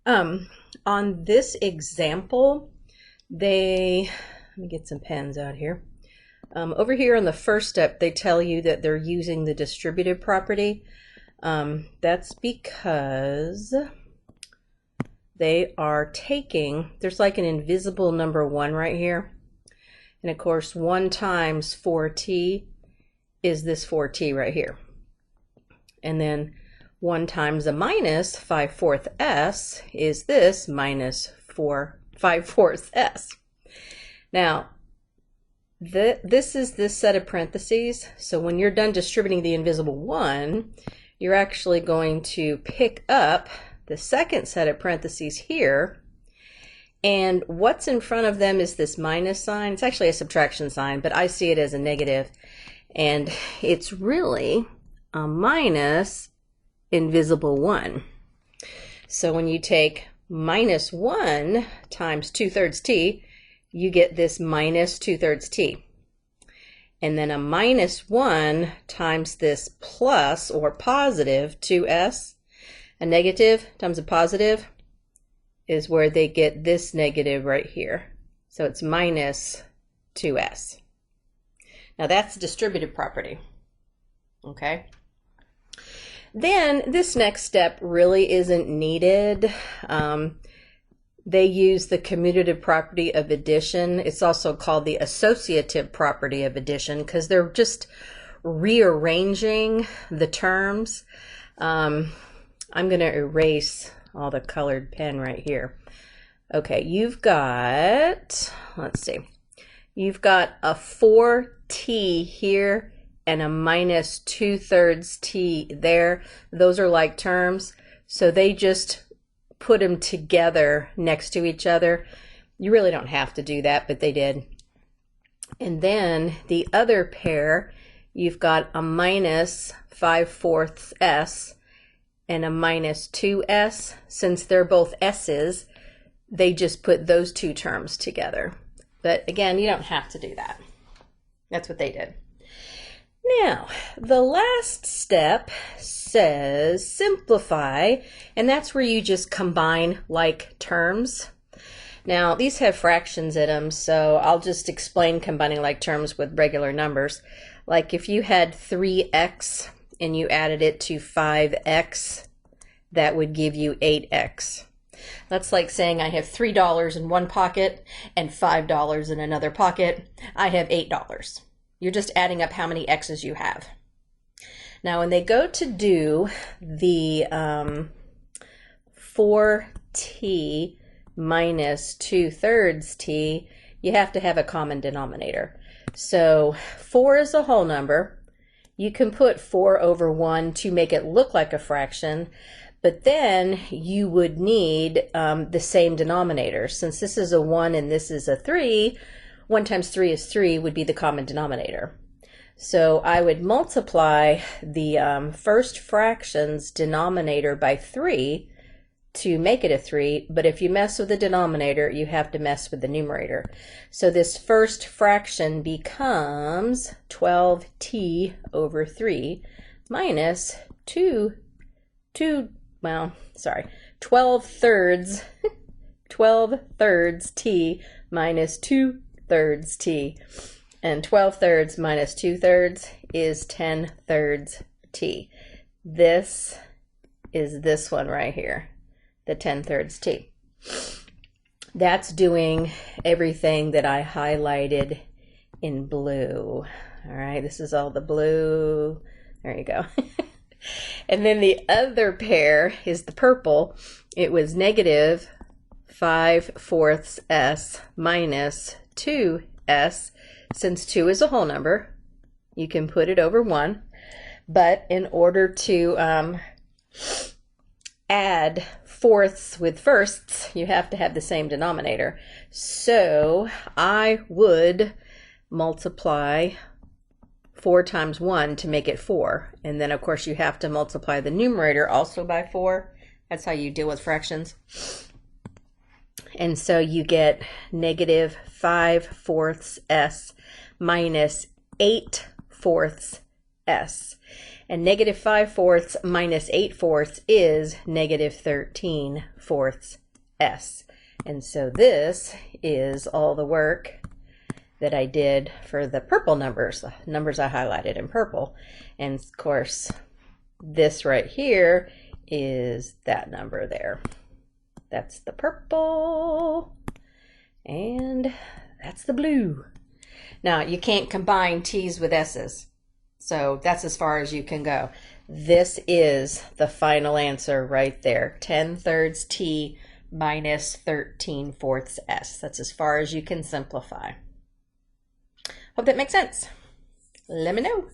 On this example, let me get some pens out here. Over here on the first step, they tell you that they're using the distributive property. That's because they are taking, there's like an invisible number 1 right here. And of course, 1 times 4t is this 4t right here. And then 1 times a minus 5/4 s is this minus 5/4 s. Now, this is this set of parentheses. So when you're done distributing the invisible 1, you're actually going to pick up the second set of parentheses here. And what's in front of them is this minus sign. It's actually a subtraction sign, but I see it as a negative. And it's really a minus invisible 1. So when you take minus 1 times 2/3 t, you get this minus 2/3 t. And then a minus 1 times this plus or positive 2s, a negative times a positive is where they get this negative right here. So it's minus 2s. Now that's distributive property. Okay. Then this next step really isn't needed. They use the commutative property of addition. It's also called the associative property of addition because they're just rearranging the terms. I'm going to erase all the colored pen right here. Okay, you've got, let's see, you've got a 4t here and a minus 2/3 t there. Those are like terms, so they just put them together next to each other. You really don't have to do that, but they did. And then the other pair, you've got a minus 5/4 s and a minus 2s. Since they're both s's, they just put those two terms together. But again, you don't have to do that. That's what they did. Now, the last step says simplify, and that's where you just combine like terms. Now, these have fractions in them, so I'll just explain combining like terms with regular numbers. Like if you had 3x and you added it to 5x, that would give you 8x. That's like saying I have $3 in one pocket and $5 in another pocket. I have $8. You're just adding up how many x's you have. Now, when they go to do the 4t minus 2/3 t, you have to have a common denominator. So 4 is a whole number. You can put 4 over 1 to make it look like a fraction, but then you would need the same denominator. Since this is a 1 and this is a 3, 1 times 3 is 3 would be the common denominator. So I would multiply the first fraction's denominator by 3 to make it a 3, but if you mess with the denominator, you have to mess with the numerator. So this first fraction becomes 12t over 3 minus 12 thirds, 12 thirds t minus 2/3 t. And 12 thirds minus 2/3 is 10 thirds t. This is this one right here, the 10 thirds t. That's doing everything that I highlighted in blue. All right, this is all the blue. There you go. And then the other pair is the purple. It was negative 5/4 s minus 2s. Since 2 is a whole number, you can put it over 1. But in order to add fourths with firsts, you have to have the same denominator. So I would multiply 4 times 1 to make it 4. And then, of course, you have to multiply the numerator also by 4. That's how you deal with fractions. And so you get negative 5/4 s minus 8/4 s. And negative 5/4 minus 8/4 is negative 13/4 S. And so this is all the work that I did for the purple numbers, the numbers I highlighted in purple. And of course, this right here is that number there. That's the purple, and that's the blue. Now, you can't combine T's with S's, so that's as far as you can go. This is the final answer right there, 10/3 T minus 13/4 S. That's as far as you can simplify. Hope that makes sense. Let me know.